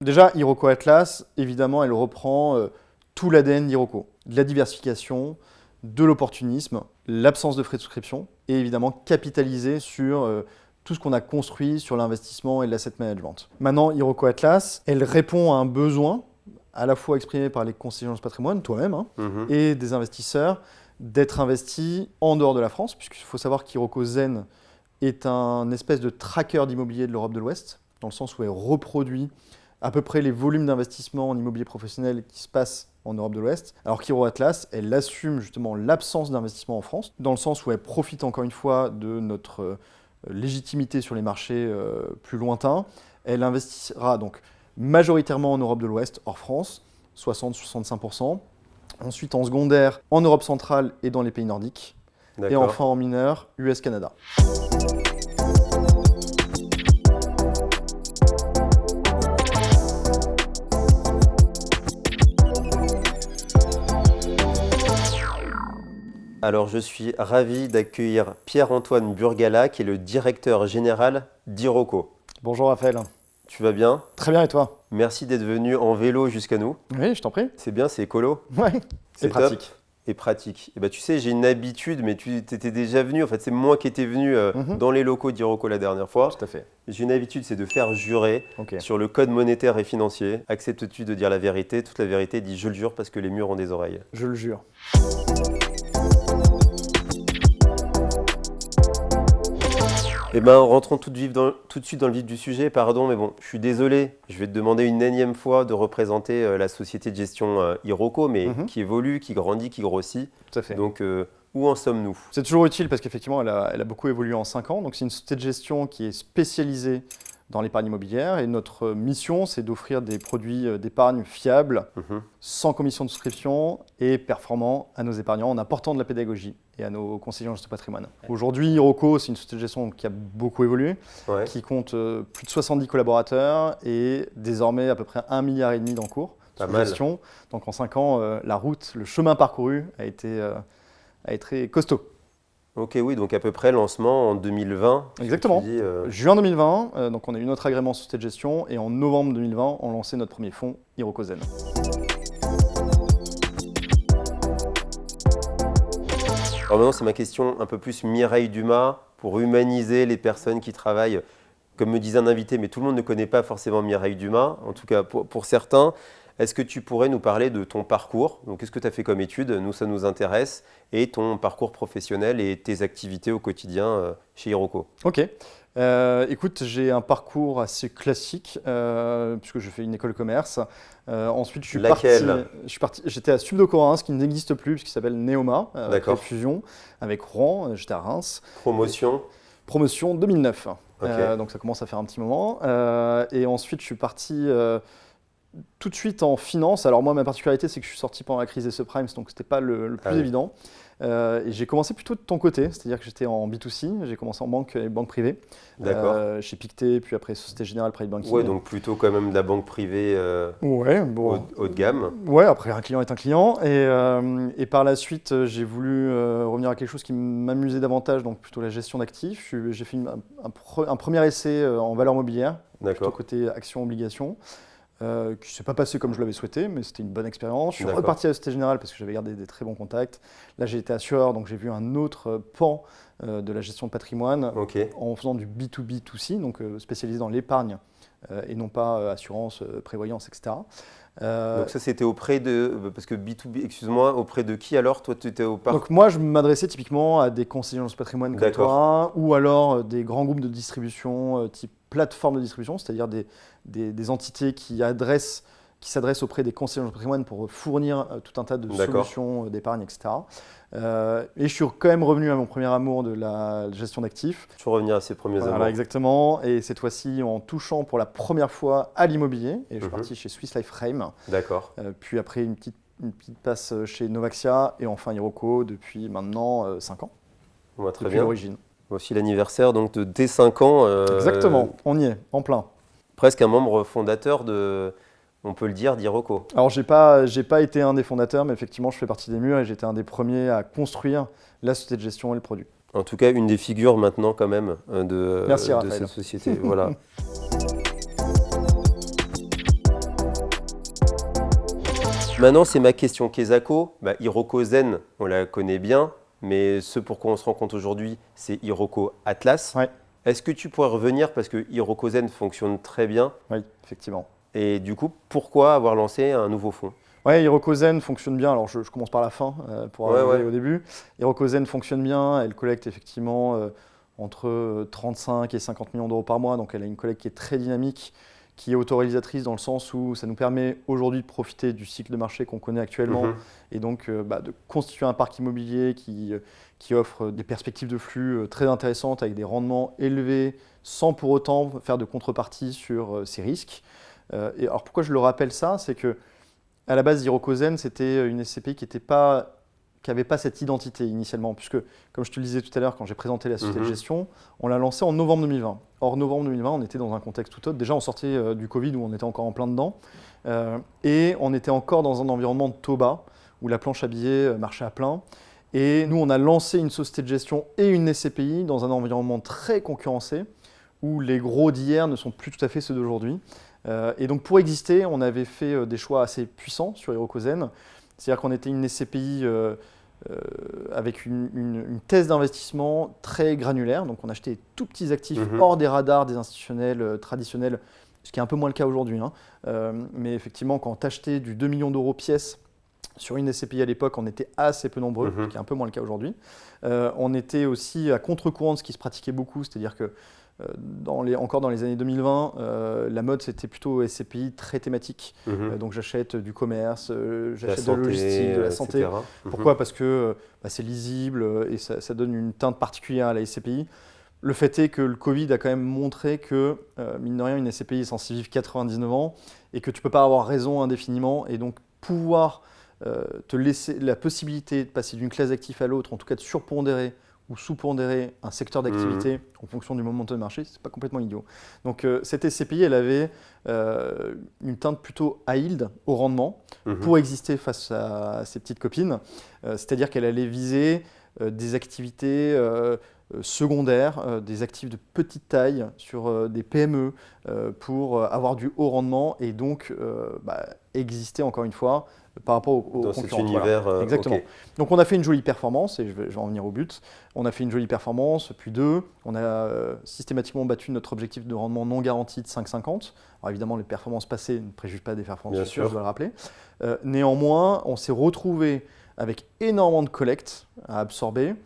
Déjà, Iroko Atlas, évidemment, elle reprend tout l'ADN d'Iroko. De la diversification, de l'opportunisme, l'absence de frais de souscription et évidemment capitaliser sur tout ce qu'on a construit sur l'investissement et l'asset management. Maintenant, Iroko Atlas, elle répond à un besoin à la fois exprimé par les conseillers en patrimoine, toi-même, et des investisseurs, d'être investis en dehors de la France, puisqu'il faut savoir qu'Iroko Zen est un espèce de tracker d'immobilier de l'Europe de l'Ouest, dans le sens où elle reproduit à peu près les volumes d'investissement en immobilier professionnel qui se passent en Europe de l'Ouest, alors qu'Iroko Atlas, elle assume justement l'absence d'investissement en France, dans le sens où elle profite encore une fois de notre légitimité sur les marchés plus lointains. Elle investira donc majoritairement en Europe de l'Ouest, hors France, 60-65%. Ensuite en secondaire, en Europe centrale et dans les pays nordiques. Et enfin en mineur, US-Canada. Alors, je suis ravi d'accueillir Pierre-Antoine Burgala, qui est le directeur général d'Iroko. Bonjour Raphaël. Tu vas bien? Très bien, et toi? Merci d'être venu en vélo jusqu'à nous. Oui, je t'en prie. C'est bien, c'est écolo. Ouais, c'est pratique. Top et pratique. Et bah, tu sais, j'ai une habitude, mais tu étais déjà venu. En fait, c'est moi qui étais venu dans les locaux d'Iroko la dernière fois. Tout à fait. J'ai une habitude, c'est de faire jurer sur le code monétaire et financier. Acceptes-tu de dire la vérité? Toute la vérité, dis je le jure parce que les murs ont des oreilles. Je le jure. Eh bien, rentrons tout de suite dans le vif du sujet. Pardon, mais bon, je suis désolé. Je vais te demander une énième fois de représenter la société de gestion Iroko, mais qui évolue, qui grandit, qui grossit. Tout à fait. Donc, où en sommes-nous? C'est toujours utile parce qu'effectivement, elle a beaucoup évolué en 5 ans. Donc, c'est une société de gestion qui est spécialisée dans l'épargne immobilière. Et notre mission, c'est d'offrir des produits d'épargne fiables, sans commission de souscription et performants à nos épargnants en apportant de la pédagogie et à nos conseillers en gestion de patrimoine. Aujourd'hui, Iroko, c'est une société de gestion qui a beaucoup évolué, qui compte plus de 70 collaborateurs et désormais à peu près 1,5 milliard d'encours de gestion. Donc en 5 ans, la route, le chemin parcouru a été costaud. Ok, oui, donc à peu près lancement en 2020. Exactement. Juin 2020, donc on a eu notre agrément société de gestion et en novembre 2020, on lançait notre premier fonds, Iroko Zen. Alors maintenant, c'est ma question un peu plus Mireille Dumas, pour humaniser les personnes qui travaillent, comme me disait un invité, mais tout le monde ne connaît pas forcément Mireille Dumas, en tout cas pour certains. Est-ce que tu pourrais nous parler de ton parcours? Donc, qu'est-ce que tu as fait comme études? Nous, ça nous intéresse. Et ton parcours professionnel et tes activités au quotidien chez Iroko. Ok. Écoute, j'ai un parcours assez classique, puisque je fais une école de commerce. Ensuite, j'étais à Subdeco Reims, qui n'existe plus, puisqu'il s'appelle Neoma, avec fusion, avec Rouen. J'étais à Reims. Promotion 2009. Donc, ça commence à faire un petit moment. Et ensuite, je suis parti tout de suite en finance. Alors moi, ma particularité, c'est que je suis sorti pendant la crise des subprimes, donc c'était pas le plus évident. Et j'ai commencé plutôt de ton côté, c'est-à-dire que j'étais en B2C, j'ai commencé en banque et banque privée. Chez Pictet, puis après Société Générale Private Banking. Ouais, donc plutôt quand même de la banque privée haut de gamme. Ouais, après un client est un client. Et par la suite, j'ai voulu revenir à quelque chose qui m'amusait davantage, donc plutôt la gestion d'actifs. J'ai fait un premier essai en valeur mobilière, plutôt côté action-obligation. Qui ne s'est pas passé comme je l'avais souhaité, mais c'était une bonne expérience. Je suis reparti à la Société Générale parce que j'avais gardé des très bons contacts. Là, j'ai été assureur, donc j'ai vu un autre pan de la gestion de patrimoine en faisant du B2B2C, donc spécialisé dans l'épargne et non pas assurance, prévoyance, etc. Donc ça, c'était auprès de... Parce que B2B, excuse-moi, auprès de qui alors? Toi, tu étais au parc? Donc moi, je m'adressais typiquement à des conseillers en patrimoine comme toi, ou alors des grands groupes de distribution type plateforme de distribution, c'est-à-dire des entités qui s'adressent auprès des conseillers en patrimoine pour fournir tout un tas de solutions d'épargne, etc. Et je suis quand même revenu à mon premier amour de la gestion d'actifs. Tu veux revenir à ces premiers amours. Exactement. Et cette fois-ci, en touchant pour la première fois à l'immobilier. Et je suis parti chez Swiss Life Frame. Puis après, une petite passe chez Novaxia et enfin Iroko depuis maintenant 5 ans. Très depuis bien. l'origine. Aussi l'anniversaire donc de dès 5 ans. Exactement, on y est, en plein. Presque un membre fondateur on peut le dire, d'Iroko. Alors, j'ai pas été un des fondateurs, mais effectivement, je fais partie des murs et j'étais un des premiers à construire la société de gestion et le produit. En tout cas, une des figures maintenant quand même de Merci, Raphaël. cette société. Voilà. Maintenant, c'est ma question. Kesako, Hiroko Zen, on la connaît bien, mais ce pourquoi on se rend compte aujourd'hui, c'est Hiroko Atlas. Ouais. Est-ce que tu pourrais revenir, parce que Hiroko Zen fonctionne très bien, Oui, effectivement. et du coup, pourquoi avoir lancé un nouveau fonds? Ouais, Hiroko Zen fonctionne bien. Alors, je commence par la fin pour arriver au début. Hiroko Zen fonctionne bien. Elle collecte effectivement entre 35 et 50 millions d'euros par mois. Donc, elle a une collecte qui est très dynamique, qui est autoréalisatrice dans le sens où ça nous permet aujourd'hui de profiter du cycle de marché qu'on connaît actuellement et donc de constituer un parc immobilier qui offre des perspectives de flux très intéressantes avec des rendements élevés sans pour autant faire de contrepartie sur ces risques. Et alors, pourquoi je le rappelle ça? C'est que à la base, Hiroko Zen, c'était une SCPI qui n'avait pas cette identité initialement, puisque, comme je te le disais tout à l'heure, quand j'ai présenté la société de gestion, on l'a lancée en novembre 2020. Or, novembre 2020, on était dans un contexte tout autre. Déjà, on sortait du Covid, où on était encore en plein dedans, et on était encore dans un environnement de taux bas, où la planche à billets marchait à plein. Et nous, on a lancé une société de gestion et une SCPI dans un environnement très concurrencé, où les gros d'hier ne sont plus tout à fait ceux d'aujourd'hui. Et donc pour exister, on avait fait des choix assez puissants sur Hiroko Zen. C'est-à-dire qu'on était une SCPI avec une thèse d'investissement très granulaire. Donc on achetait tout petits actifs hors des radars des institutionnels traditionnels, ce qui est un peu moins le cas aujourd'hui. Mais effectivement, quand tu achetais du 2 millions d'euros pièce sur une SCPI à l'époque, on était assez peu nombreux, ce qui est un peu moins le cas aujourd'hui. On était aussi à contre-courant de ce qui se pratiquait beaucoup, c'est-à-dire que encore dans les années 2020, la mode c'était plutôt SCPI très thématique. Donc j'achète du commerce, j'achète de la logistique, de la santé. Pourquoi? Parce que c'est lisible et ça donne une teinte particulière à la SCPI. Le fait est que le Covid a quand même montré que, mine de rien, une SCPI est censée vivre 99 ans et que tu ne peux pas avoir raison indéfiniment. Et donc pouvoir te laisser la possibilité de passer d'une classe d'actifs à l'autre, en tout cas de surpondérer ou sous-pondérer un secteur d'activité en fonction du momentum de marché, c'est pas complètement idiot. Donc cette SCPI, elle avait une teinte plutôt high yield, au rendement, pour exister face à ses petites copines. C'est-à-dire qu'elle allait viser des activités secondaires, des actifs de petite taille sur des PME pour avoir du haut rendement et donc exister encore une fois par rapport aux dans concurrents. cet univers. Voilà. Exactement. Okay. Donc on a fait une jolie performance, et je vais en venir au but. On a fait une jolie performance, puis 2. On a systématiquement battu notre objectif de rendement non garanti de 5,50. Alors évidemment, les performances passées ne préjugent pas des performances futures, je dois le rappeler. Néanmoins, on s'est retrouvé avec énormément de collectes à absorber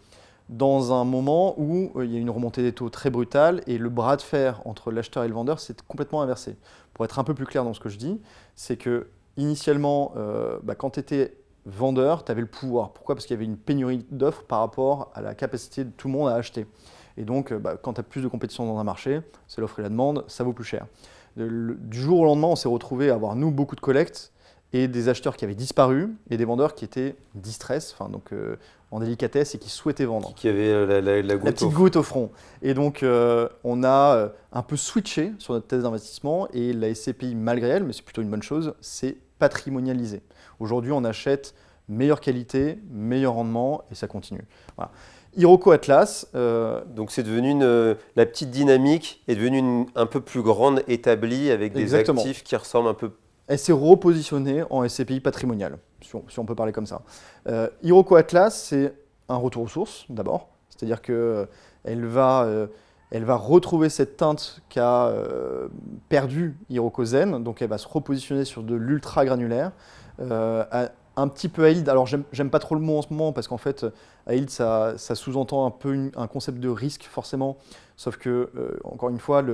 dans un moment où il y a une remontée des taux très brutale et le bras de fer entre l'acheteur et le vendeur s'est complètement inversé. Pour être un peu plus clair dans ce que je dis, c'est que initialement, quand tu étais vendeur, tu avais le pouvoir. Pourquoi? Parce qu'il y avait une pénurie d'offres par rapport à la capacité de tout le monde à acheter. Et donc, quand tu as plus de compétition dans un marché, c'est l'offre et la demande, ça vaut plus cher. Du jour au lendemain, on s'est retrouvé à avoir, nous, beaucoup de collectes et des acheteurs qui avaient disparu et des vendeurs qui étaient distress, en délicatesse et qui souhaitaient vendre. Qui avait la petite goutte au front. Et donc, on a un peu switché sur notre thèse d'investissement et la SCPI, malgré elle, mais c'est plutôt une bonne chose, c'est patrimonialisé. Aujourd'hui, on achète meilleure qualité, meilleur rendement et ça continue. Voilà. Hiroko Atlas. Donc c'est devenu la petite dynamique est devenue un peu plus grande, établie avec des actifs qui ressemblent un peu. Elle s'est repositionnée en SCPI patrimoniale, si on peut parler comme ça. Hiroko Atlas, c'est un retour aux sources d'abord, c'est-à-dire qu'elle va retrouver cette teinte qu'a perdue Hiroko Zen, donc elle va se repositionner sur de l'ultra granulaire, un petit peu high yield. Alors j'aime pas trop le mot en ce moment parce qu'en fait high yield ça sous-entend un peu un concept de risque forcément, sauf que encore une fois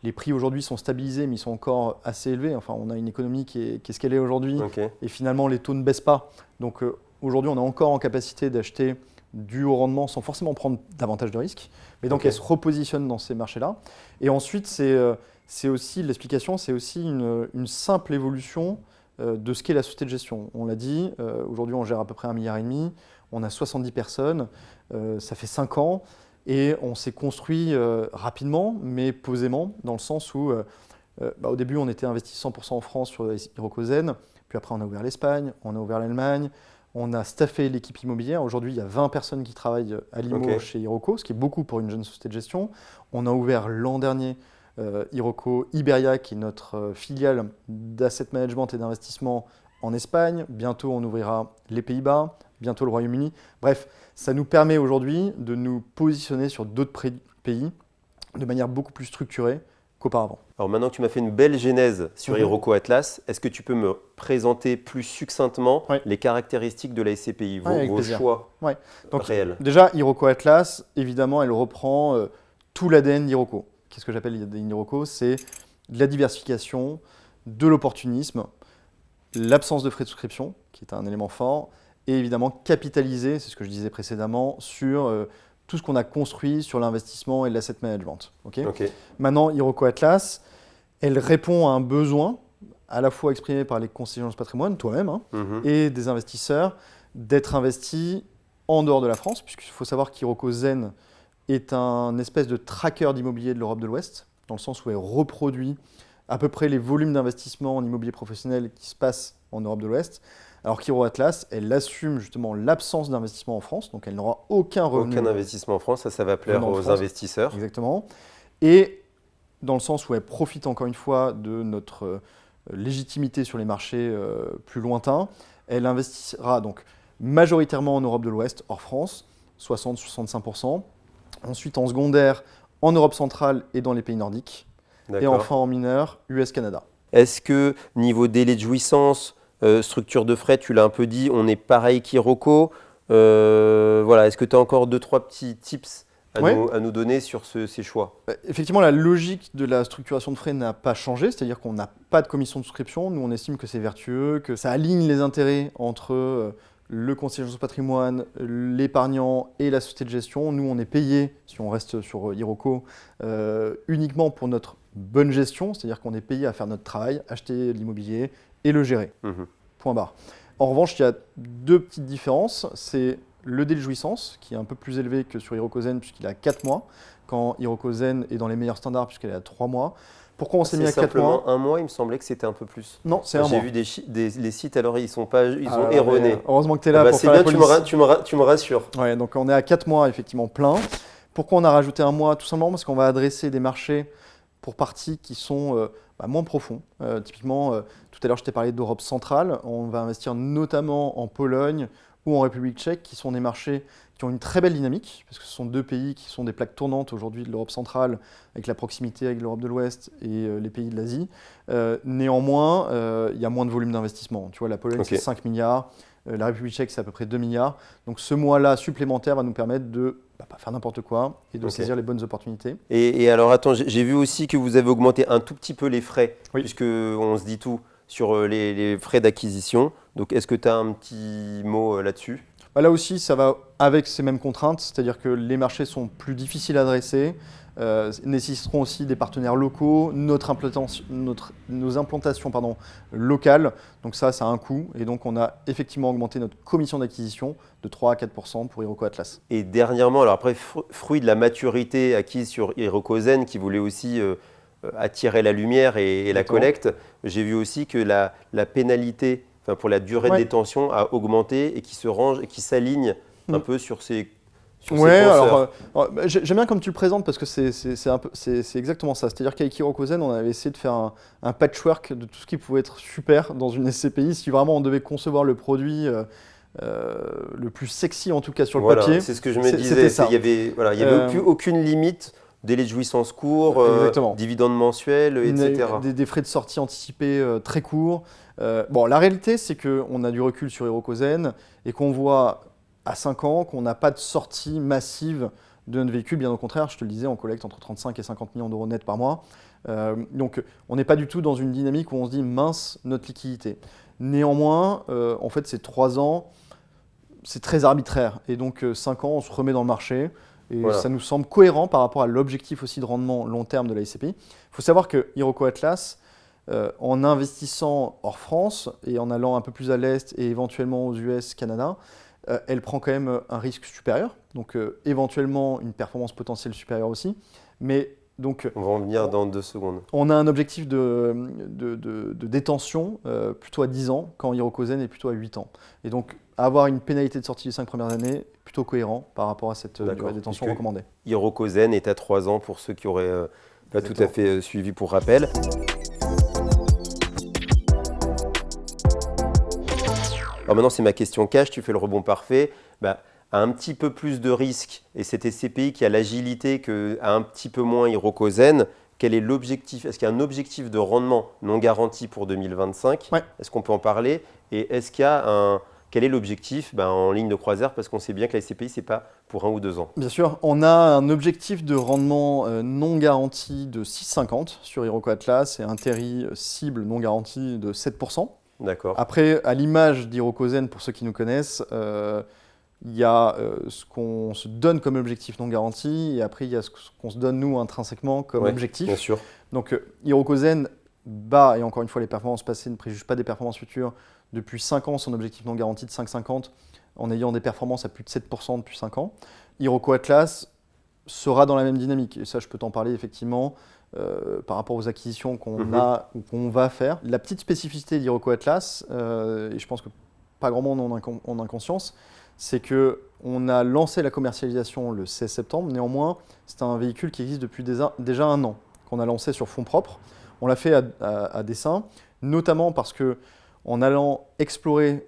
les prix aujourd'hui sont stabilisés, mais ils sont encore assez élevés. Enfin, on a une économie qui est ce qu'elle est aujourd'hui, et finalement, les taux ne baissent pas. Donc, aujourd'hui, on est encore en capacité d'acheter du haut rendement sans forcément prendre davantage de risques. Mais donc, elle se repositionne dans ces marchés-là. Et ensuite, c'est aussi l'explication, c'est aussi une simple évolution de ce qu'est la société de gestion. On l'a dit, aujourd'hui, on gère à peu près 1,5 milliard. On a 70 personnes. Ça fait 5 ans. Et on s'est construit rapidement, mais posément, dans le sens où au début, on était investi 100% en France sur Hiroko Zen, puis après, on a ouvert l'Espagne, on a ouvert l'Allemagne, on a staffé l'équipe immobilière. Aujourd'hui, il y a 20 personnes qui travaillent à l'IMO chez Hiroko, ce qui est beaucoup pour une jeune société de gestion. On a ouvert l'an dernier Hiroko Iberia, qui est notre filiale d'asset management et d'investissement en Espagne, bientôt on ouvrira les Pays-Bas, bientôt le Royaume-Uni. Bref, ça nous permet aujourd'hui de nous positionner sur d'autres pays de manière beaucoup plus structurée qu'auparavant. Alors maintenant que tu m'as fait une belle genèse sur Iroko Atlas, est-ce que tu peux me présenter plus succinctement les caractéristiques de la SCPI, vos choix réels? Déjà, Iroko Atlas, évidemment, elle reprend tout l'ADN d'Iroko. Qu'est-ce que j'appelle l'ADN d'Iroko? C'est de la diversification, de l'opportunisme, l'absence de frais de souscription, qui est un élément fort, et évidemment capitaliser, c'est ce que je disais précédemment, sur tout ce qu'on a construit sur l'investissement et l'asset management. Maintenant, Iroko Atlas, elle répond à un besoin, à la fois exprimé par les conseillers en patrimoine, toi-même, et des investisseurs, d'être investis en dehors de la France, puisqu'il faut savoir qu'Iroko Zen est un espèce de tracker d'immobilier de l'Europe de l'Ouest, dans le sens où elle reproduit à peu près les volumes d'investissement en immobilier professionnel qui se passent en Europe de l'Ouest. Alors qu'Iroko Atlas, elle assume justement l'absence d'investissement en France, donc elle n'aura aucun revenu. Aucun investissement en France, ça va plaire aux investisseurs. Exactement. Et dans le sens où elle profite encore une fois de notre légitimité sur les marchés plus lointains, elle investira donc majoritairement en Europe de l'Ouest, hors France, 60-65%. Ensuite en secondaire, en Europe centrale et dans les pays nordiques. Et enfin en mineur, US-Canada. Est-ce que niveau délai de jouissance, structure de frais, tu l'as un peu dit, on est pareil qu'Iroko. Est-ce que tu as encore 2-3 petits tips à nous donner sur ces choix? Effectivement, la logique de la structuration de frais n'a pas changé, c'est-à-dire qu'on n'a pas de commission de souscription. Nous, on estime que c'est vertueux, que ça aligne les intérêts entre le conseiller en gestion de patrimoine, l'épargnant et la société de gestion. Nous, on est payé, si on reste sur Iroko, uniquement pour notre bonne gestion, c'est-à-dire qu'on est payé à faire notre travail, acheter l'immobilier et le gérer. Point barre. En revanche, il y a deux petites différences. C'est le délai de jouissance, qui est un peu plus élevé que sur Iroko Zen, puisqu'il est à 4 mois, quand Iroko Zen est dans les meilleurs standards, puisqu'elle est à 3 mois. Pourquoi on s'est mis à 4 mois? Simplement un mois, il me semblait que c'était un peu plus. Non, c'est un mois. J'ai vu les sites, alors ils sont erronés. Heureusement que tu es là pour faire la police. Tu me rassures. Ouais, donc on est à 4 mois, effectivement, plein. Pourquoi on a rajouté un mois? Tout simplement parce qu'on va adresser des marchés pour parties qui sont moins profonds. Typiquement, tout à l'heure, je t'ai parlé d'Europe centrale. On va investir notamment en Pologne ou en République tchèque, qui sont des marchés qui ont une très belle dynamique, parce que ce sont deux pays qui sont des plaques tournantes aujourd'hui de l'Europe centrale, avec la proximité avec l'Europe de l'Ouest et les pays de l'Asie. Néanmoins, il y a moins de volume d'investissement. Tu vois, la Pologne, c'est 5 milliards. La République tchèque, c'est à peu près 2 milliards. Donc ce mois-là supplémentaire va nous permettre de pas faire n'importe quoi et de saisir les bonnes opportunités. Et alors, attends, j'ai vu aussi que vous avez augmenté un tout petit peu les frais, puisqu'on se dit tout sur les frais d'acquisition. Donc, est-ce que tu as un petit mot là-dessus? Là aussi, ça va avec ces mêmes contraintes, c'est-à-dire que les marchés sont plus difficiles à adresser, nécessiteront aussi des partenaires locaux, nos implantations locales. Donc ça a un coût. Et donc, on a effectivement augmenté notre commission d'acquisition de 3 à 4% pour Iroko Atlas. Et dernièrement, alors après, fruit de la maturité acquise sur Iroko Zen, qui voulait aussi attirer la lumière et la collecte, j'ai vu aussi que la pénalité pour la durée de détention a augmenté et qui se range et qui s'aligne un peu sur ces j'aime bien comme tu le présentes parce que c'est exactement ça. C'est-à-dire qu'avec Iroko Zen, on avait essayé de faire un patchwork de tout ce qui pouvait être super dans une SCPI. Si vraiment on devait concevoir le produit le plus sexy, en tout cas sur le papier, c'est ce que je me disais. Il n'y avait aucune limite. Délai de jouissance court, dividendes mensuels, etc. Des frais de sortie anticipés très courts. La réalité, c'est qu'on a du recul sur Iroko Zen et qu'on voit à 5 ans qu'on n'a pas de sortie massive de notre véhicule. Bien au contraire, je te le disais, on collecte entre 35 et 50 millions d'euros net par mois. Donc, on n'est pas du tout dans une dynamique où on se dit mince, notre liquidité. Néanmoins, en fait, ces 3 ans, c'est très arbitraire. Et donc, 5 ans, on se remet dans le marché. Et ça nous semble cohérent par rapport à l'objectif aussi de rendement long terme de la SCPI. Il faut savoir que Iroko Atlas, en investissant hors France et en allant un peu plus à l'Est et éventuellement aux US, Canada, elle prend quand même un risque supérieur, donc éventuellement une performance potentielle supérieure aussi. Mais donc, on va en venir dans 2 secondes. On a un objectif de détention plutôt à 10 ans, quand Iroko Zen est plutôt à 8 ans. Et donc, avoir une pénalité de sortie les 5 premières années, plutôt cohérent par rapport à cette durée de détention recommandée. Iroko Zen est à 3 ans pour ceux qui n'auraient pas tout à fait suivi pour rappel. Alors maintenant, c'est ma question cash, tu fais le rebond parfait. A un petit peu plus de risque et cet SCPI qui a l'agilité qu'a un petit peu moins Hirokozen, quel est l'objectif? Est-ce qu'il y a un objectif de rendement non garanti pour 2025? Ouais. Est-ce qu'on peut en parler? Et est-ce qu'il y a quel est l'objectif en ligne de croisière? Parce qu'on sait bien que la SCPI, ce n'est pas pour 1 ou 2 ans. Bien sûr, on a un objectif de rendement non garanti de 6,50 sur Hiroko Atlas et un TERI cible non garanti de 7%. D'accord. Après, à l'image d'Hirokozen, pour ceux qui nous connaissent, il y a ce qu'on se donne comme objectif non garanti et après il y a ce qu'on se donne nous intrinsèquement comme objectif. Bien sûr. Donc Hirokozen bat, et encore une fois les performances passées ne préjugent pas des performances futures, depuis 5 ans son objectif non garanti de 5,50 en ayant des performances à plus de 7% depuis 5 ans. Hiroko Atlas sera dans la même dynamique et ça je peux t'en parler effectivement par rapport aux acquisitions qu'on a ou qu'on va faire. La petite spécificité d'Hiroko Atlas, et je pense que pas grand monde en a conscience, c'est qu'on a lancé la commercialisation le 16 septembre. Néanmoins, c'est un véhicule qui existe depuis déjà 1 an, qu'on a lancé sur fonds propres. On l'a fait à dessein, notamment parce qu'en allant explorer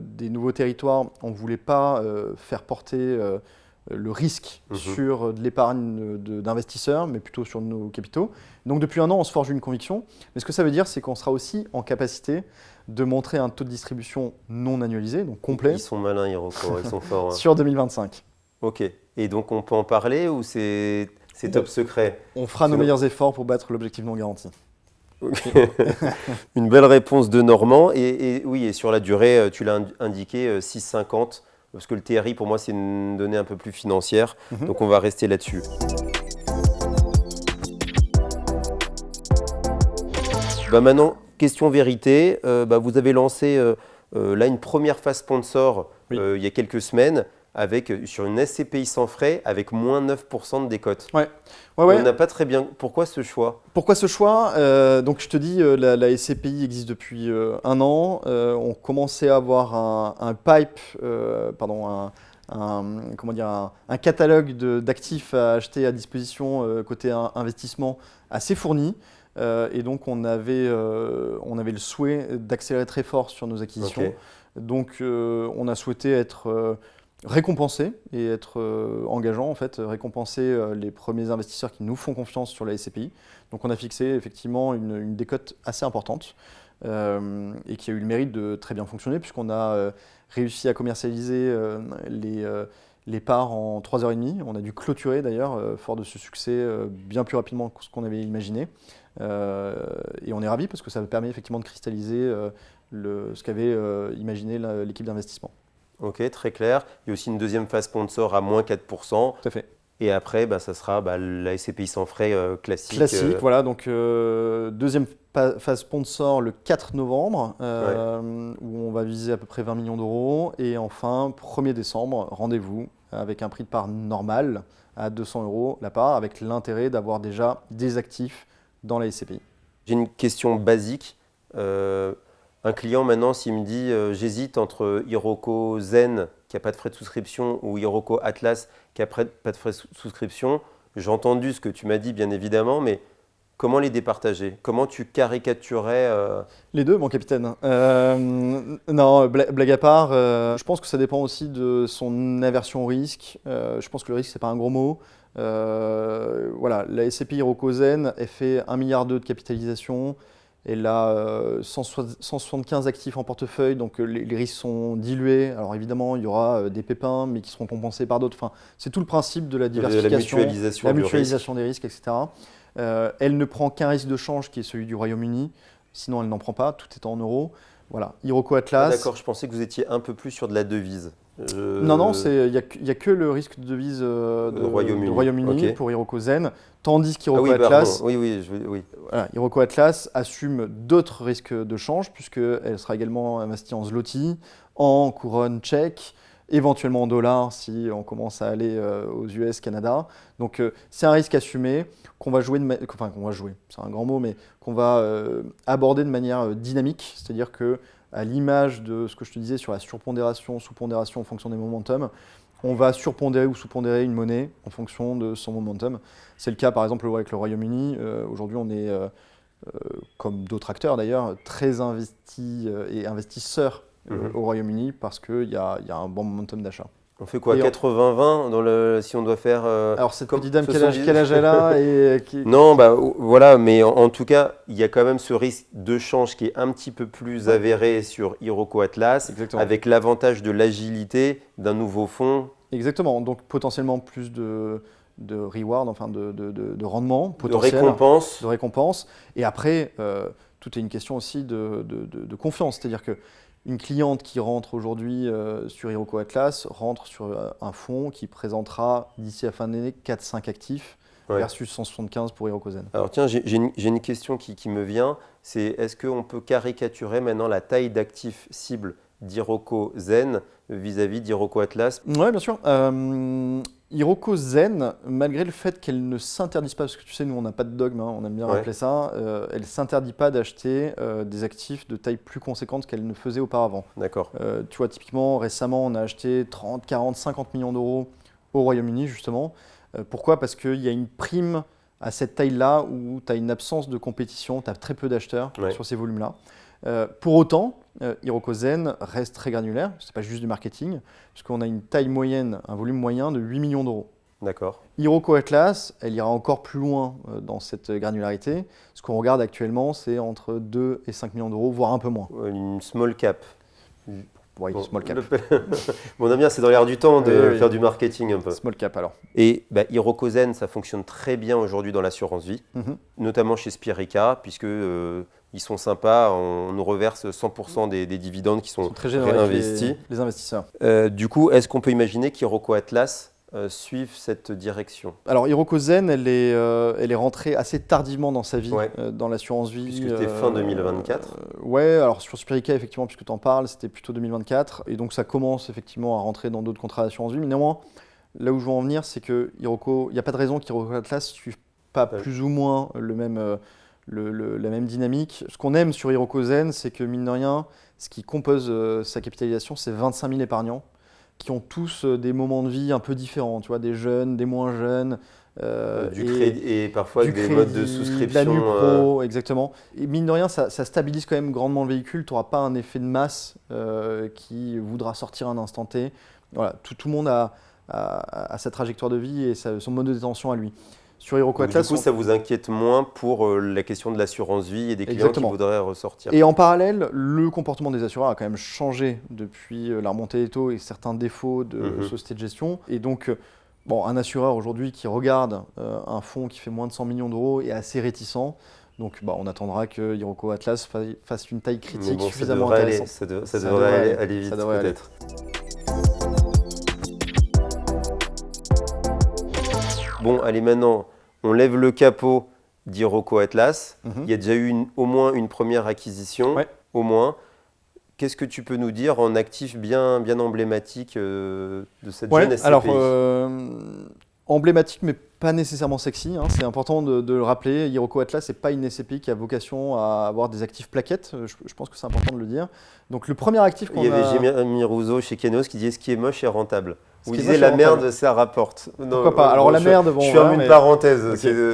des nouveaux territoires, on ne voulait pas faire porter le risque sur de l'épargne d'investisseurs, mais plutôt sur nos capitaux. Donc depuis 1 an, on se forge une conviction. Mais ce que ça veut dire, c'est qu'on sera aussi en capacité de montrer un taux de distribution non annualisé, donc complet. Ils sont malins, Hiroko, ils sont forts. Sur 2025. Ok. Et donc on peut en parler ou c'est top secret? On fera nos meilleurs efforts pour battre l'objectif non garanti. Okay. Une belle réponse de Normand. Et oui, et sur la durée, tu l'as indiqué, 6,50, parce que le TRI, pour moi, c'est une donnée un peu plus financière. Donc on va rester là-dessus. Maintenant, question vérité. Vous avez lancé là une première phase sponsor il y a quelques semaines sur une SCPI sans frais avec moins 9% de décote. Ouais. On n'a pas très bien. Pourquoi ce choix? Pourquoi ce choix? Donc je te dis, la SCPI existe depuis 1 an. On commençait à avoir un catalogue d'actifs à acheter à disposition côté investissement assez fourni. Et donc on avait le souhait d'accélérer très fort sur nos acquisitions. Okay. Donc on a souhaité être récompenser et être engageant, en fait, récompenser les premiers investisseurs qui nous font confiance sur la SCPI. Donc on a fixé effectivement une décote assez importante et qui a eu le mérite de très bien fonctionner puisqu'on a réussi à commercialiser les parts en 3h30. On a dû clôturer d'ailleurs, fort de ce succès, bien plus rapidement que ce qu'on avait imaginé. Et on est ravis parce que ça permet effectivement de cristalliser ce qu'avait imaginé l'équipe d'investissement. Ok, très clair. Il y a aussi une deuxième phase sponsor à moins 4%. Tout à fait. Et après, ça sera la SCPI sans frais classique. Classique, voilà. Donc, deuxième phase sponsor le 4 novembre, où on va viser à peu près 20 millions d'euros. Et enfin, 1er décembre, rendez-vous avec un prix de part normal à 200 € la part, avec l'intérêt d'avoir déjà des actifs dans la SCPI. J'ai une question basique. Un client maintenant, s'il me dit j'hésite entre Hiroko Zen qui n'a pas de frais de souscription ou Hiroko Atlas qui n'a pas de frais de souscription, j'ai entendu ce que tu m'as dit bien évidemment, mais comment les départager? Comment tu caricaturerais Les deux, mon capitaine. Non, blague à part, je pense que ça dépend aussi de son aversion au risque. Je pense que le risque, c'est pas un gros mot. Voilà, la SCPI Hiroko Zen, elle fait 1,2 milliard de capitalisation. Elle a 175 actifs en portefeuille, donc les risques sont dilués. Alors évidemment, il y aura des pépins, mais qui seront compensés par d'autres. Enfin, c'est tout le principe de la diversification, la mutualisation des risques, etc. Elle ne prend qu'un risque de change qui est celui du Royaume-Uni. Sinon, elle n'en prend pas, tout étant en euros. Voilà, Hiroko Atlas. D'accord, je pensais que vous étiez un peu plus sur de la devise. Non, il n'y a que le risque de devise de Royaume-Uni pour Hiroko Zen, tandis qu'Hiroko Atlas, voilà, Hiroko Atlas assume d'autres risques de change, puisqu'elle sera également investie en zloty, en couronne tchèque, éventuellement en dollars si on commence à aller aux US, Canada. Donc c'est un risque assumé qu'on va jouer, c'est un grand mot, mais qu'on va aborder de manière dynamique, c'est-à-dire que à l'image de ce que je te disais sur la surpondération, sous-pondération en fonction des momentum, on va surpondérer ou sous-pondérer une monnaie en fonction de son momentum. C'est le cas par exemple avec le Royaume-Uni. Aujourd'hui, on est, comme d'autres acteurs d'ailleurs, très investis et investisseurs au Royaume-Uni parce qu'il y a un bon momentum d'achat. On fait quoi, Et 80-20 si on doit faire Alors cette comme petite dame, 70? quel âge elle a Non, voilà, mais en tout cas, il y a quand même ce risque de change qui est un petit peu plus avéré sur Iroko Atlas, Exactement. avec l'avantage de l'agilité d'un nouveau fonds. Exactement, donc potentiellement plus de reward, enfin de rendement De potentiel, récompense. de récompense. Et après, tout est une question aussi de confiance. C'est-à-dire qu'une cliente qui rentre aujourd'hui sur Iroko Atlas rentre sur un fonds qui présentera d'ici à fin d'année 4-5 actifs versus 175 pour Iroko Zen. Alors tiens, j'ai une question qui me vient, c'est est-ce qu'on peut caricaturer maintenant la taille d'actifs cible d'Iroko Zen vis-à-vis d'Iroko Atlas? Oui, bien sûr. Iroko Zen, malgré le fait qu'elle ne s'interdise pas, parce que tu sais, nous on n'a pas de dogme, hein, on aime bien rappeler ça, elle ne s'interdit pas d'acheter des actifs de taille plus conséquente qu'elle ne faisait auparavant. D'accord. Tu vois, typiquement, récemment, on a acheté 30, 40, 50 millions d'euros au Royaume-Uni, justement. Pourquoi? Parce qu'il y a une prime à cette taille-là où tu as une absence de compétition, tu as très peu d'acheteurs sur ces volumes-là. Pour autant, Iroko Zen reste très granulaire, ce n'est pas juste du marketing, puisqu'on a une taille moyenne, un volume moyen de 8 millions d'euros. D'accord. Iroko Atlas, elle ira encore plus loin dans cette granularité. Ce qu'on regarde actuellement, c'est entre 2 et 5 millions d'euros, voire un peu moins. Une small cap. Oui, small cap. On aime bien, c'est dans l'air du temps de faire du marketing un peu. Small cap alors. Et Iroko Zen, ça fonctionne très bien aujourd'hui dans l'assurance vie, notamment chez Spirica, puisque ils sont sympas, on nous reverse 100% des dividendes qui sont très réinvestis. Les investisseurs. Du coup, est-ce qu'on peut imaginer qu'Iroko Atlas suive cette direction? Alors Iroko Zen, elle est rentrée assez tardivement dans sa vie, dans l'assurance vie. Puisque c'était fin 2024. Ouais, alors sur Spirica, effectivement, puisque tu en parles, c'était plutôt 2024. Et donc ça commence effectivement à rentrer dans d'autres contrats d'assurance vie. Mais néanmoins, là où je veux en venir, c'est que Iroko, il n'y a pas de raison qu'Iroko Atlas ne suive pas plus ou moins la même dynamique. Ce qu'on aime sur Iroko Zen, c'est que mine de rien, ce qui compose sa capitalisation, c'est 25 000 épargnants qui ont tous des moments de vie un peu différents, tu vois, des jeunes, des moins jeunes. Et parfois des modes de souscription. De la NuPro, exactement. Et mine de rien, ça stabilise quand même grandement le véhicule. Tu n'auras pas un effet de masse qui voudra sortir un instant T. Voilà, tout le monde a sa trajectoire de vie et son mode de détention à lui. Sur Iroko Atlas, du coup, ça vous inquiète moins pour la question de l'assurance vie et des clients qui voudraient ressortir. Et en parallèle, le comportement des assureurs a quand même changé depuis la remontée des taux et certains défauts de société de gestion. Et donc, un assureur aujourd'hui qui regarde un fonds qui fait moins de 100 millions d'euros est assez réticent. Donc, on attendra que Iroko Atlas fasse une taille critique suffisamment intéressante. Ça devrait aller vite, peut-être. Bon, allez, maintenant, on lève le capot d'Iroko Atlas. Il y a déjà eu au moins une première acquisition, au moins. Qu'est-ce que tu peux nous dire en actif bien emblématique de cette jeune SCPI? Alors, emblématique, mais pas nécessairement sexy. C'est important de le rappeler. Iroko Atlas, ce n'est pas une SCPI qui a vocation à avoir des actifs plaquettes. Je pense que c'est important de le dire. Donc, le premier actif qu'on a... Il y avait Jérémy Rousseau chez Kenos qui disait « ce qui est moche est rentable ». Vous disiez la merde, ça rapporte. Pourquoi pas? Alors la merde, je ferme une parenthèse.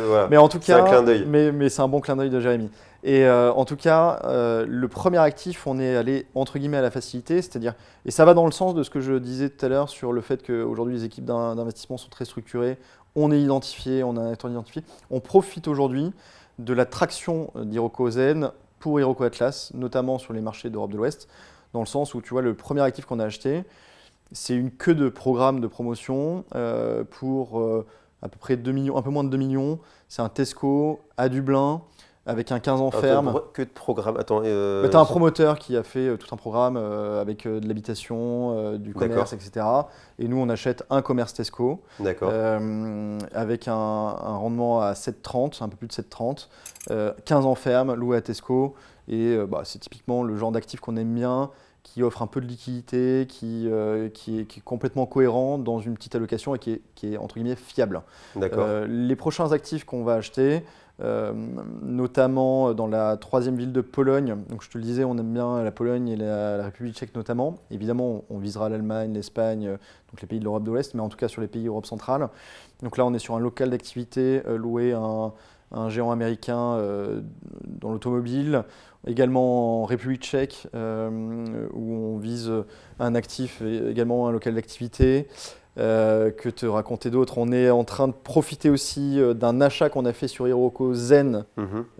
Voilà. Mais en tout cas, c'est un clin d'œil. Mais c'est un bon clin d'œil de Jérémy. Et en tout cas, le premier actif, on est allé entre guillemets à la facilité, c'est-à-dire, et ça va dans le sens de ce que je disais tout à l'heure sur le fait qu'aujourd'hui les équipes d'investissement sont très structurées, on est identifié, on a un acteur identifié. On profite aujourd'hui de la traction d'Iroko Zen pour Iroko Atlas, notamment sur les marchés d'Europe de l'Ouest, dans le sens où tu vois le premier actif qu'on a acheté. C'est une queue de programme de promotion pour à peu près 2 millions, un peu moins de 2 millions. C'est un Tesco à Dublin avec un 15 ans ferme. Que de programme. Attends. Tu as un promoteur qui a fait tout un programme avec de l'habitation, du commerce, etc. Et nous, on achète un commerce Tesco avec un rendement à 7,30, un peu plus de 7,30, 15 ans ferme, loué à Tesco. Et c'est typiquement le genre d'actif qu'on aime bien, qui offre un peu de liquidité, qui est complètement cohérent dans une petite allocation et qui est entre guillemets fiable. Les prochains actifs qu'on va acheter, notamment dans la 3e ville de Pologne, donc je te le disais, on aime bien la Pologne et la République tchèque notamment. Évidemment, on visera l'Allemagne, l'Espagne, donc les pays de l'Europe de l'Ouest, mais en tout cas sur les pays d'Europe centrale. Donc là, on est sur un local d'activité loué à un géant américain dans l'automobile. Également en République tchèque, où on vise un actif et également un local d'activité. Que te raconter d'autre? On est en train de profiter aussi d'un achat qu'on a fait sur Iroko Zen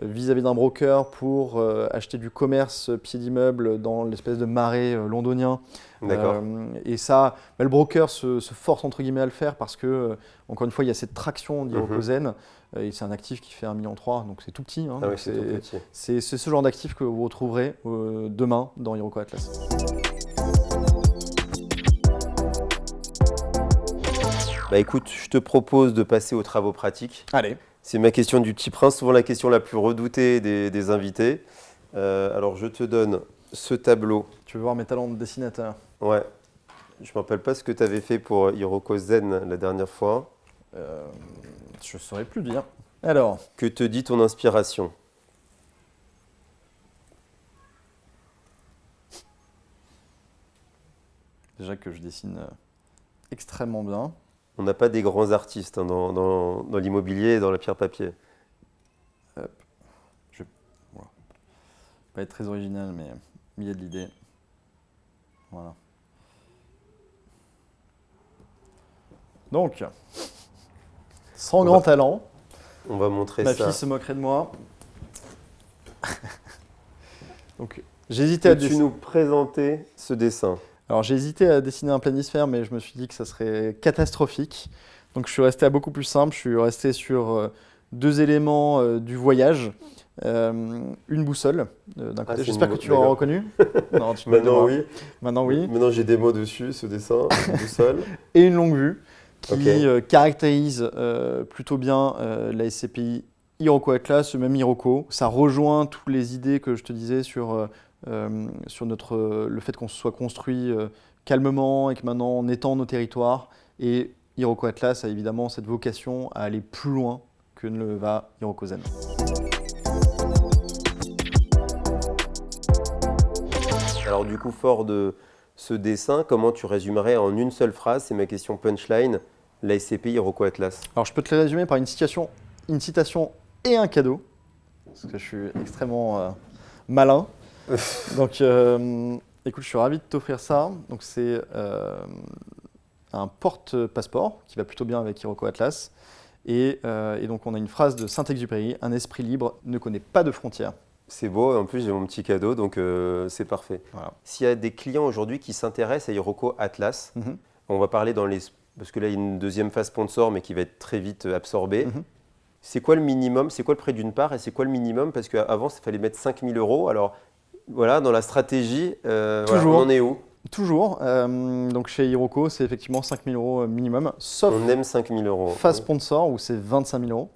vis-à-vis d'un broker pour acheter du commerce pied d'immeuble dans l'espèce de marais londonien. D'accord. Et ça, le broker se force entre guillemets à le faire parce que, encore une fois, il y a cette traction d'Iroko Zen. Et c'est un actif qui fait 1,3 million, donc c'est tout petit. Hein, Ah oui, c'est tout petit. c'est ce genre d'actif que vous retrouverez demain dans Iroko Atlas. Bah écoute, je te propose de passer aux travaux pratiques. Allez. C'est ma question du petit prince, souvent la question la plus redoutée des invités. Alors je te donne ce tableau. Tu veux voir mes talents de dessinateur? Ouais. Je ne me rappelle pas ce que tu avais fait pour Iroko Zen la dernière fois. Je ne saurais plus dire. Alors. Que te dit ton inspiration? Déjà que je dessine extrêmement bien. On n'a pas des grands artistes hein, dans l'immobilier et dans la pierre papier. Hop. Je ne vais pas être très original, mais il y a de l'idée. Voilà. Donc, sans grand talent. On va montrer Ma ça. fille se moquerait de moi. Donc, j'ai hésité à Peux-tu nous présenter ce dessin? Alors, j'ai hésité à dessiner un planisphère, mais je me suis dit que ça serait catastrophique. Donc, je suis resté à beaucoup plus simple. Je suis resté sur deux éléments du voyage. Une boussole d'un côté. J'espère que tu l'auras reconnu. Non, tu Maintenant, oui. Maintenant, oui. Maintenant, j'ai des mots dessus, ce dessin, une boussole. Et une longue vue qui caractérise plutôt bien la SCPI Iroko Atlas, même Iroko. Ça rejoint toutes les idées que je te disais sur le fait qu'on se soit construit calmement et que maintenant on étend nos territoires. Et Iroko Atlas a évidemment cette vocation à aller plus loin que ne le va Iroko Zen. Alors du coup, fort de ce dessin, comment tu résumerais en une seule phrase, c'est ma question punchline, la SCPI Iroko Atlas? Alors je peux te le résumer par une citation et un cadeau, parce que je suis extrêmement malin. Donc écoute, je suis ravi de t'offrir ça. Donc c'est un porte-passeport qui va plutôt bien avec Iroko Atlas. Et donc on a une phrase de Saint-Exupéry, un esprit libre ne connaît pas de frontières. C'est beau, en plus j'ai mon petit cadeau, donc c'est parfait. Voilà. S'il y a des clients aujourd'hui qui s'intéressent à Iroko Atlas, on va parler parce que là il y a une deuxième phase sponsor, mais qui va être très vite absorbée. C'est quoi le minimum? C'est quoi le prix d'une part et c'est quoi le minimum? Parce qu'avant, il fallait mettre 5 000 €. Alors voilà, dans la stratégie, voilà, on en est où? Toujours. Donc chez Iroko, c'est effectivement 5 000 € minimum, sauf on aime 5 000 €. phase sponsor où c'est 25 000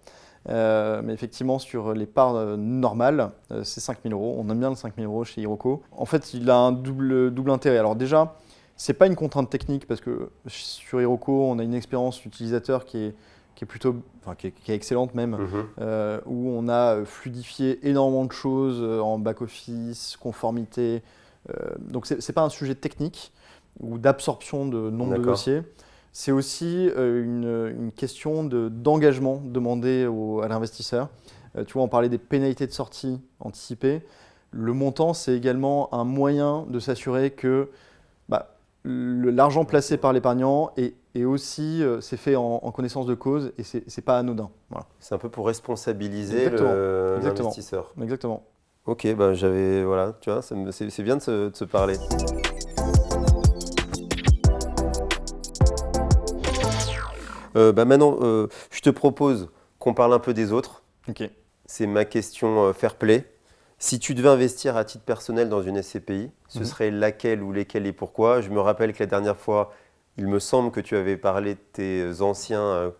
€. Mais effectivement, sur les parts normales, c'est 5 000 €. On aime bien le 5 000 € chez Iroko. En fait, il a un double intérêt. Alors déjà, ce n'est pas une contrainte technique parce que sur Iroko, on a une expérience utilisateur qui est plutôt, qui est excellente même, où on a fluidifié énormément de choses en back-office, conformité. Donc ce n'est pas un sujet technique ou d'absorption de nombre de dossiers. C'est aussi une question d'engagement demandé à l'investisseur. Tu vois, on parlait des pénalités de sortie anticipées. Le montant, c'est également un moyen de s'assurer que l'argent placé par l'épargnant est aussi c'est fait en connaissance de cause et c'est pas anodin. Voilà. C'est un peu pour responsabiliser l'investisseur. Exactement. Ok, voilà, tu vois, c'est bien de se parler. Maintenant, je te propose qu'on parle un peu des autres. Ok. C'est ma question fair play. Si tu devais investir à titre personnel dans une SCPI, ce serait laquelle ou lesquelles et pourquoi? Je me rappelle que la dernière fois, il me semble que tu avais parlé de tes anciens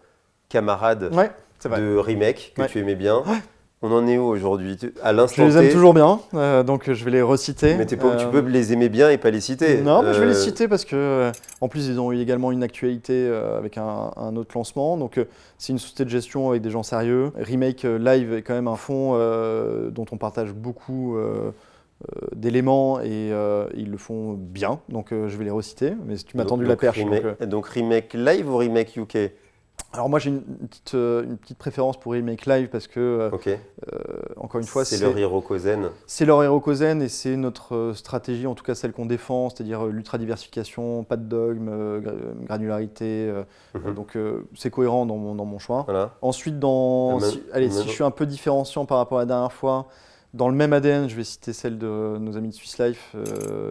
camarades de Remake, que tu aimais bien. Ouais. On en est où aujourd'hui? À l'instant T, je les aime toujours bien, donc je vais les reciter. Mais tu peux les aimer bien et pas les citer. Non, mais je vais les citer parce que, en plus, ils ont eu également une actualité avec un autre lancement. Donc, c'est une société de gestion avec des gens sérieux. Remake Live est quand même un fonds dont on partage beaucoup d'éléments et ils le font bien. Donc, je vais les reciter. Mais tu m'as tendu la perche. Donc, Remake Live ou Remake UK? Alors moi j'ai une petite préférence pour Remake Live parce que, Ok. encore une fois, C'est leur Hiroko Zen. c'est leur Hiroko Zen et c'est notre stratégie, en tout cas celle qu'on défend, c'est-à-dire l'ultra-diversification, pas de dogme, granularité. Donc c'est cohérent dans mon choix. Voilà. Ensuite, si je suis un peu différenciant par rapport à la dernière fois, dans le même ADN, je vais citer celle de nos amis de Swiss Life,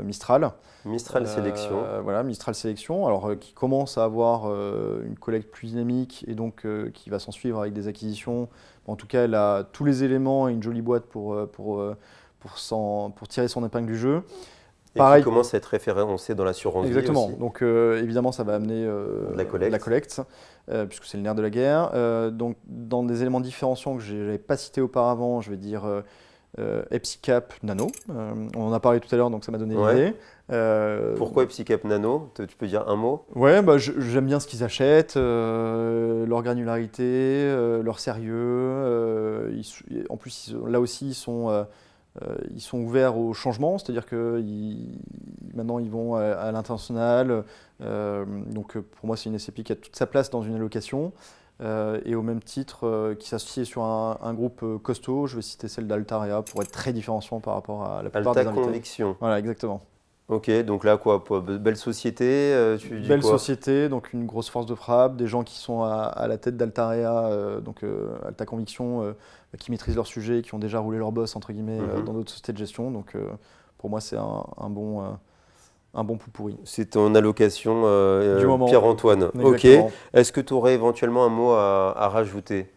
Mistral. Mistral Sélection. Voilà, Mistral Sélection, alors qui commence à avoir une collecte plus dynamique et donc qui va s'en suivre avec des acquisitions. En tout cas, elle a tous les éléments et une jolie boîte pour tirer son épingle du jeu. Et Pareil, qui commence à être référencé dans l'assurance vie exactement. aussi. Donc évidemment, ça va amener De la collecte. puisque c'est le nerf de la guerre. Donc dans des éléments différenciants que je n'avais pas cités auparavant, je vais dire EpsiCap Nano. On en a parlé tout à l'heure, donc ça m'a donné Ouais. l'idée. Pourquoi EpsiCap Nano? Tu peux dire un mot? Ouais, bah, j'aime bien ce qu'ils achètent, leur granularité, leur sérieux. En plus, là aussi, ils sont ouverts au changement, c'est-à-dire que maintenant ils vont à l'international. Donc pour moi, c'est une SCPI qui a toute sa place dans une allocation. Et au même titre, qui s'associe sur un groupe costaud, je vais citer celle d'Altarea pour être très différenciant par rapport à la plupart Alta des invités. Conviction. Voilà, exactement. Ok, donc là quoi, belle société, tu dis Belle quoi? société, donc une grosse force de frappe, des gens qui sont à la tête d'Altarea, Alta Conviction, qui maîtrisent leur sujet, qui ont déjà roulé leur boss entre guillemets dans d'autres sociétés de gestion. Donc pour moi c'est un bon pot pourri. C'est ton allocation Du moment. Pierre-Antoine. Ok. Exactement. Est-ce que tu aurais éventuellement un mot à rajouter?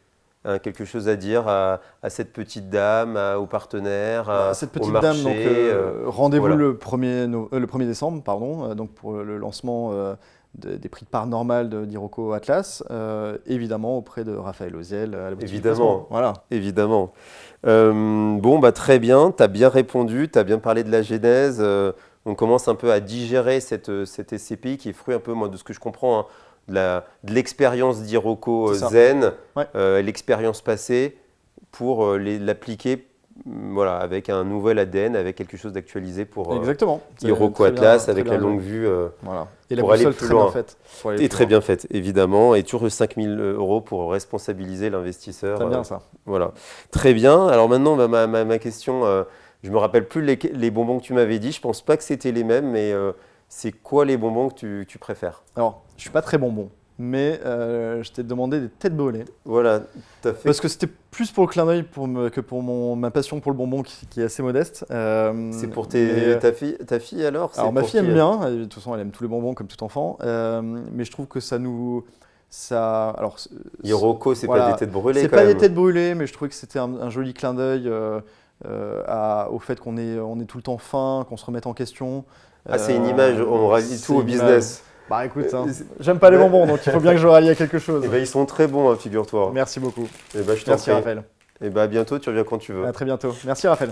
Quelque chose à dire à cette petite dame, aux partenaires, Cette au petite marché, dame, donc rendez-vous voilà. le 1er décembre, pardon, donc pour le lancement des prix de part normales d'Iroko Atlas, évidemment auprès de Raphaël Oziel à la boutique du Évidemment. placement. Voilà. Évidemment. Bon, bah, très bien, tu as bien répondu, tu as bien parlé de la genèse. On commence un peu à digérer cette SCPI qui est fruit un peu, moi, de ce que je comprends, hein, de l'expérience d'Iroko C'est ça. Zen, Ouais. l'expérience passée, pour l'appliquer voilà, avec un nouvel ADN, avec quelque chose d'actualisé pour Exactement. C'est Iroko très bien- Atlas, très avec bien la joué. longue vue. Voilà. Et la pour aller boussole plus très loin. bien faite. Pour aller Et plus très loin. bien faite, évidemment, et toujours 5 000 € pour responsabiliser l'investisseur. Très bien ça. Voilà, très bien. Alors maintenant, bah, ma question, je me rappelle plus les bonbons que tu m'avais dit. Je pense pas que c'était les mêmes, mais c'est quoi les bonbons que tu préfères? Alors, je suis pas très bonbon, mais je t'ai demandé des têtes brûlées. Voilà, tu as fait. Parce que c'était plus pour le clin d'œil que pour ma passion pour le bonbon qui est assez modeste. C'est pour mais- ta fille alors? Alors C'est ma pour fille qui, aime bien, de toute façon elle aime tous les bonbons comme tout enfant, mais je trouve que alors Iroko, c'est voilà, pas des têtes brûlées c'est quand pas même. des têtes brûlées, mais je trouvais que c'était un joli clin d'œil au fait qu'on est tout le temps fin, qu'on se remette en question. Ah, c'est une image, on rallie c'est tout au une business. Bah écoute, hein, C'est- j'aime pas les Ouais. bonbons, donc il faut bien que je rallie à quelque chose. Eh ben, ils sont très bons, hein, figure-toi. Merci beaucoup. Eh ben, je t'en Merci prie. Raphaël. Eh ben, à bientôt, tu reviens quand tu veux. À très bientôt. Merci Raphaël.